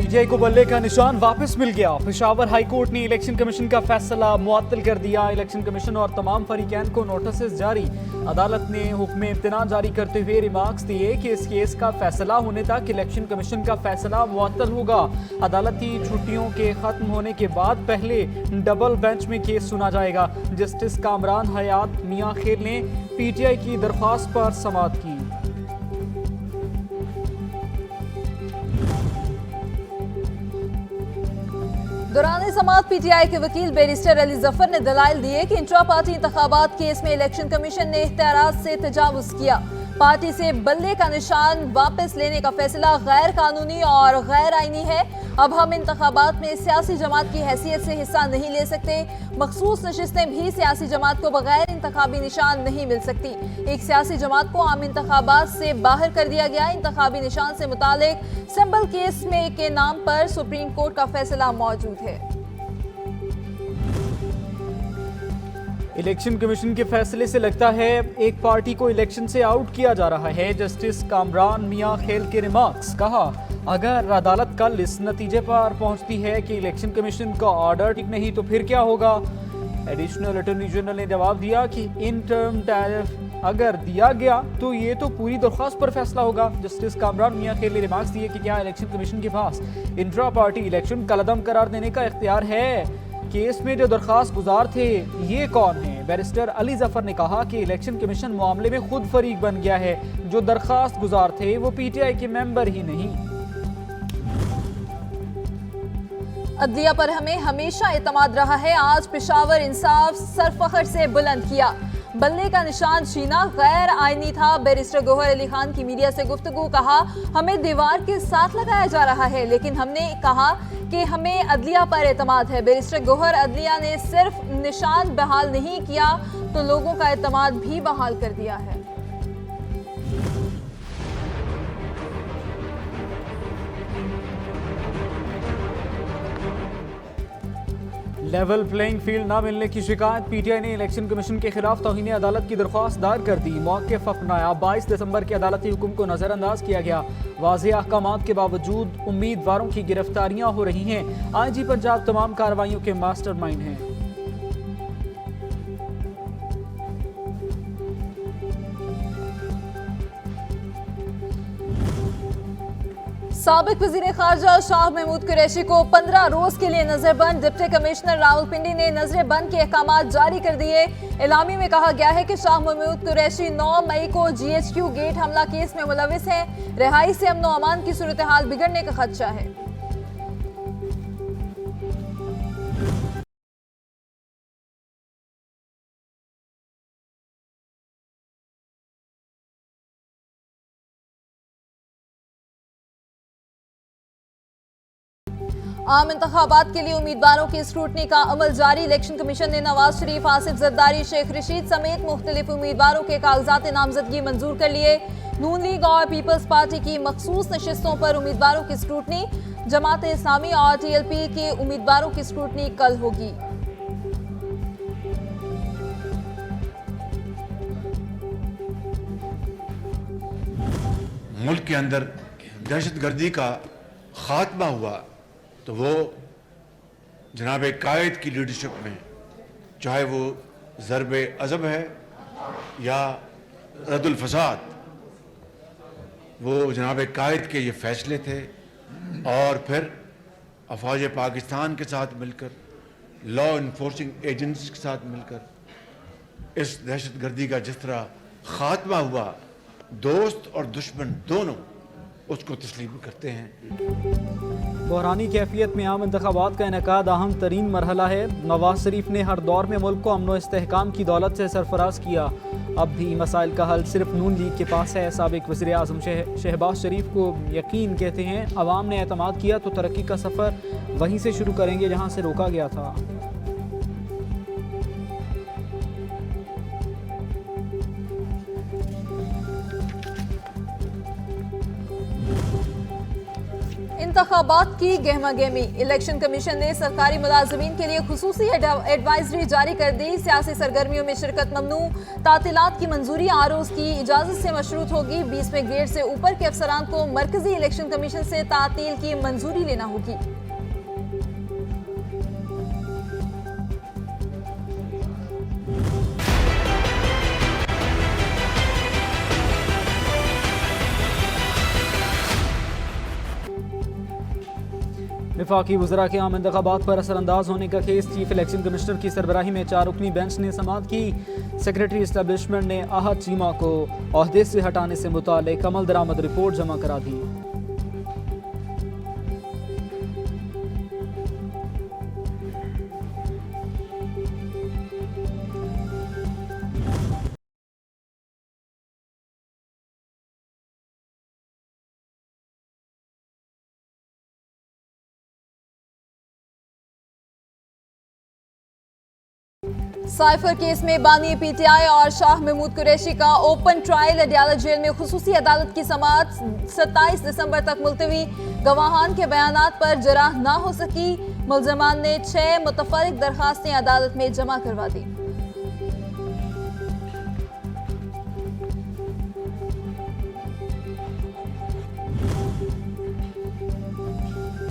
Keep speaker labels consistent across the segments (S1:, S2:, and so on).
S1: PTI को बल्ले का निशान वापस मिल गया। पेशावर हाई कोर्ट ने इलेक्शन कमीशन का फैसला मुअत्तल कर दिया। इलेक्शन कमीशन और तमाम फरीकैन को नोटिस जारी। अदालत ने हुक्म इम्तना जारी करते हुए रिमार्क्स दिए कि इस केस का फैसला होने तक इलेक्शन कमीशन का फैसला मुअत्तल होगा। अदालती छुट्टियों के खत्म होने के बाद पहले डबल बेंच में केस सुना जाएगा। जस्टिस कामरान हयात मियां खेल ने पीटीआई की दरख्वास्त पर समाअत की।
S2: दौरान समाअत पीटीआई के वकील बैरिस्टर अली जफर ने दलाइल दिए कि इंट्रा पार्टी इंतखाबात केस में इलेक्शन कमीशन ने इख्तियारात से तजावुज किया। पार्टी से बल्ले का निशान वापस लेने का फैसला गैर कानूनी और गैर आईनी है। अब हम इंतखाबात में सियासी जमात की हैसियत से हिस्सा नहीं ले सकते। मखसूस नशिस्तें भी सियासी जमात को बगैर इंतखाबी निशान नहीं मिल सकती। एक सियासी जमात को आम इंतखाबात से बाहर कर दिया गया। इंतखाबी निशान से मुतालिक सिंबल केस में के नाम पर सुप्रीम कोर्ट का फैसला मौजूद है।
S1: इलेक्शन कमीशन के फैसले से लगता है एक पार्टी को इलेक्शन से आउट किया जा रहा है। जस्टिस कामरान मियां खेल के रिमार्क्स। कहा, अगर अदालत कल इस नतीजे पर पहुंचती है कि इलेक्शन कमीशन का ऑर्डर ठीक नहीं तो फिर क्या होगा। एडिशनल अटॉर्नी जनरल ने जवाब दिया कि इन टर्म टैरिफ अगर दिया गया तो ये तो पूरी दरख्वास्त पर फैसला होगा। जस्टिस कामरान मियां खेल ने रिमार्क्स दिए कि क्या इलेक्शन कमीशन के पास इंट्रा पार्टी इलेक्शन कलअदम करार देने का इख्तियार है। केस में जो दरखास्त गुजार थे ये कौन है। बैरिस्टर अली जफर ने कहा कि इलेक्शन कमीशन मामले में खुद फरीक बन गया है। जो दरखास्त गुजार थे वो पीटीआई के मेंबर ही नहीं।
S2: अदलिया पर हमें हमेशा एतमाद रहा है। आज पेशावर इंसाफ सरफखर से बुलंद किया। बल्ले का निशान छीना गैर आईनी था। बैरिस्टर गौहर अली खान की मीडिया से गुफ्तगू। कहा, हमें दीवार के साथ लगाया जा रहा है लेकिन हमने कहा कि हमें अदलिया पर एतमाद है। बैरिस्टर गौहर, अदलिया ने सिर्फ निशान बहाल नहीं किया तो लोगों का एतमाद भी बहाल कर दिया है।
S1: लेवल प्लेइंग फील्ड न मिलने की शिकायत। पीटीआई ने इलेक्शन कमीशन के खिलाफ तौहीन अदालत की दरख्वास्त दायर कर दी। मौक़िफ़ अपनाया। 22 दिसंबर के अदालती हुक्म को नज़रअंदाज किया गया। वाज़ेह अहकामात के बावजूद उम्मीदवारों की गिरफ्तारियां हो रही हैं। आईजी पंजाब तमाम कार्रवाइयों के मास्टरमाइंड हैं।
S2: साबिक वज़ीर ख़ारजा शाह महमूद कुरैशी को 15 रोज के लिए नजरबंद। डिप्टी कमिश्नर रावलपिंडी ने नजरबंद के अहकाम जारी कर दिए। एलामी में कहा गया है कि शाह महमूद कुरैशी 9 मई को GHQ गेट हमला केस में मुलविस हैं। रिहाई से अमन व अमान की सूरत हाल बिगड़ने का खदशा है। आम इंतखाबात के लिए उम्मीदवारों की स्क्रूटनी का अमल जारी। इलेक्शन कमीशन ने नवाज शरीफ, आसिफ जरदारी, शेख रशीद समेत मुख्तलिफ उम्मीदवारों के कागजात नामजदगी मंजूर कर लिए। नून लीग और पीपल्स पार्टी की मखसूस नशिस्तों पर उम्मीदवारों की स्क्रूटनी। जमात इस्लामी और TLP के उम्मीदवारों की स्क्रूटनी कल होगी।
S3: मुल्क के अंदर दहशतगर्दी का खात्मा हुआ तो वो जनाब कायद की लीडरशिप में, चाहे वो ज़रब अज़ब है या रद्दुल फसाद, वो जनाब कायद के ये फैसले थे। और फिर अफवाज पाकिस्तान के साथ मिलकर, लॉ इन्फोर्सिंग एजेंट्स के साथ मिलकर इस दहशतगर्दी का जिस तरह खात्मा हुआ, दोस्त और दुश्मन दोनों उसको तस्लीम करते हैं।
S1: बहरानी कैफियत में आम इंतखाबात का इनेकाद अहम तरीन मरहला है। नवाज शरीफ ने हर दौर में मुल्क को अमन व इस्तेहकाम की दौलत से सरफराज किया। अब भी मसाइल का हल सिर्फ नून लीग के पास है। साबिक वज़ीर आज़म शहबाज शरीफ को यकीन कहते हैं, अवाम ने एतमाद किया तो तरक्की का सफ़र वहीं से शुरू करेंगे जहाँ से रोका गया था।
S2: इंतखाबात की गहमा गहमी। इलेक्शन कमीशन ने सरकारी मुलाजमीन के लिए खुसूसी एडवाइजरी जारी कर दी। सियासी सरगर्मियों में शिरकत ममनू। तातीलात की मंजूरी आरोज की इजाजत से मशरूत होगी। 20वें ग्रेड से ऊपर के अफसरान को मरकजी इलेक्शन कमीशन से तातील की मंजूरी लेना होगी।
S1: वफाकी वज़रा के आम इंतखाबात पर असरअंदाज होने का केस। चीफ इलेक्शन कमिश्नर की सरबराही में 4 रुकनी बेंच ने समाअत की। सेक्रेटरी इस्टेब्लिशमेंट ने आहत चीमा को ओहदे से हटाने से मुताल्लिक अमल दरामद रिपोर्ट जमा करा दी।
S2: साइफर केस में बानी पीटीआई और शाह महमूद कुरैशी का ओपन ट्रायल अडयाला जेल में खुसूसी अदालत की समाअत 27 दिसंबर तक मुलतवी। गवाहान के बयानात पर जराह ना हो सकी। मुलजमान ने 6 मुतफरिक दरखास्तें अदालत में जमा करवा दी।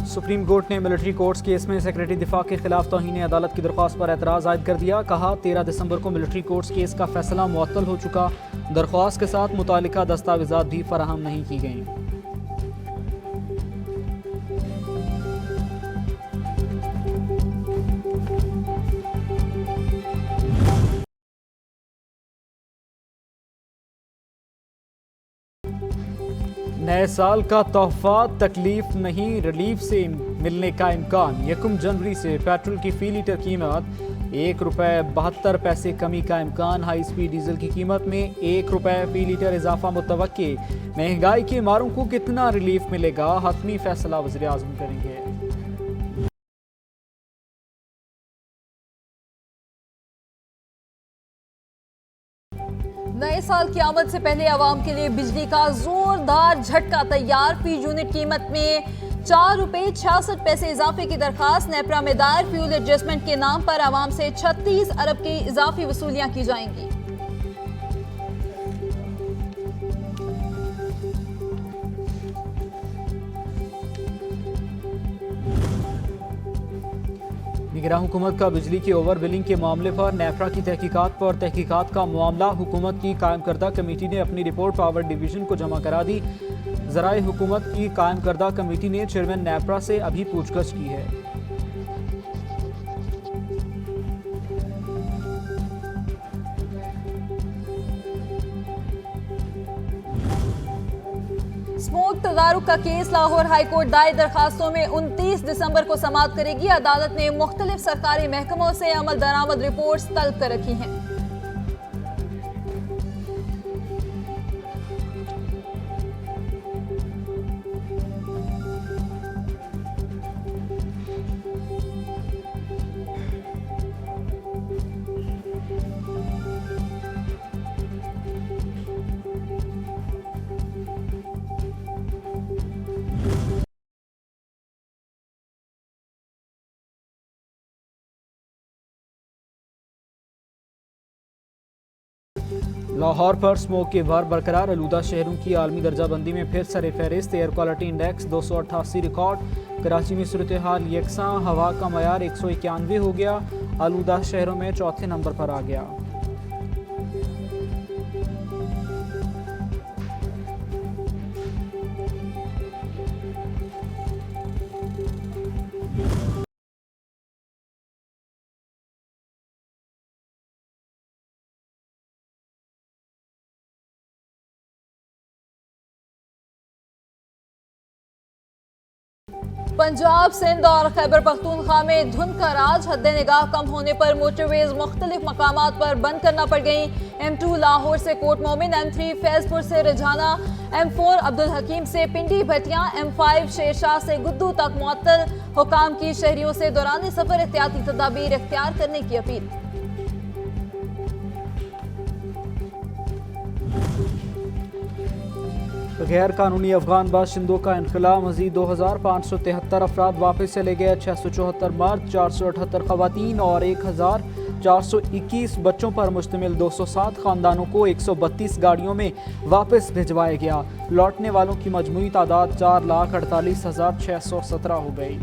S1: सुप्रीम कोर्ट ने मिलिट्री कोर्ट्स केस में सेक्रेटरी दिफा के खिलाफ तौहीन अदालत की दरख्वास्त पर एतराज आयद कर दिया। कहा 13 दिसंबर को मिलिट्री कोर्ट्स केस का फैसला मुअत्तल हो चुका। दरख्वास्त के साथ मुतालिका दस्तावेजात भी फराहम नहीं की गईं। नए साल का तोहफा तकलीफ नहीं रिलीफ से मिलने का इम्कान। 1 जनवरी से पेट्रोल की फी लीटर कीमत ₹1.72 कमी का इम्कान। हाई स्पीड डीजल की कीमत में ₹1 फी लीटर इजाफा मुतवक्के। महंगाई के मारों को कितना रिलीफ मिलेगा, हतमी फैसला वज़ीर आज़म करेंगे।
S2: नए साल की आमद से पहले आवाम के लिए बिजली का जोरदार झटका तैयार। फी यूनिट कीमत में ₹4.66 इजाफे की दरखास्त। नेपरा में दायर फ्यूल एडजस्टमेंट के नाम पर आवाम से 36 अरब की इजाफी वसूलियां की जाएंगी।
S1: निगरान हुकूमत का बिजली की ओवर बिलिंग के मामले पर नेपरा की तहकीकात पर तहकीकात का मामला। हुकूमत की कायम करदा कमेटी ने अपनी रिपोर्ट पावर डिवीजन को जमा करा दी। ज़राए हुकूमत की कायम करदा कमेटी ने चेयरमैन नेपरा से अभी पूछगछ की है।
S2: स्मोक तदारुक का केस। लाहौर हाईकोर्ट दायर दरखास्तों में 29 दिसंबर को समाअत करेगी। अदालत ने मुख्तलिफ सरकारी महकमों से अमल दरामद रिपोर्ट्स तलब कर रखी हैं।
S1: लाहौर पर स्मोक के वार बरकरार। आलूदा शहरों की आलमी दर्जाबंदी में फिर सर फहरिस्त। Air quality index 288 record. Karachi में सूरत हाल यकसा। हवा का मयार 191 हो गया। आलूदा शहरों में चौथे नंबर पर आ गया।
S2: पंजाब, सिंध और खैबर पख्तूनख्वा में धुंध का राज। हद निगाह कम होने पर मोटरवेज मुख्तलिफ मकामात पर बंद करना पड़ गई। M2 लाहौर से कोट मोमिन, M3 फैजपुर से रजाना, M4 अब्दुल हकीम से पिंडी भटिया, M5 शेरशाह से गुद्दू तक मुअत्तल। हुकाम की शहरियों से दौरान सफर एहतियाती तदाबीर इख्तियार करने की अपील।
S1: गैर कानूनी अफगान बाशिंदों का इनखला, मजीद 2573 अफराद वापस चले गए। 674 मर्द, 478 खवातीन और 1421 बच्चों पर मुश्तमिल 207 खानदानों को 132 गाड़ियों में वापस भिजवाया गया। लौटने वालों की मजमूई तादाद 4,48,617 हो गई।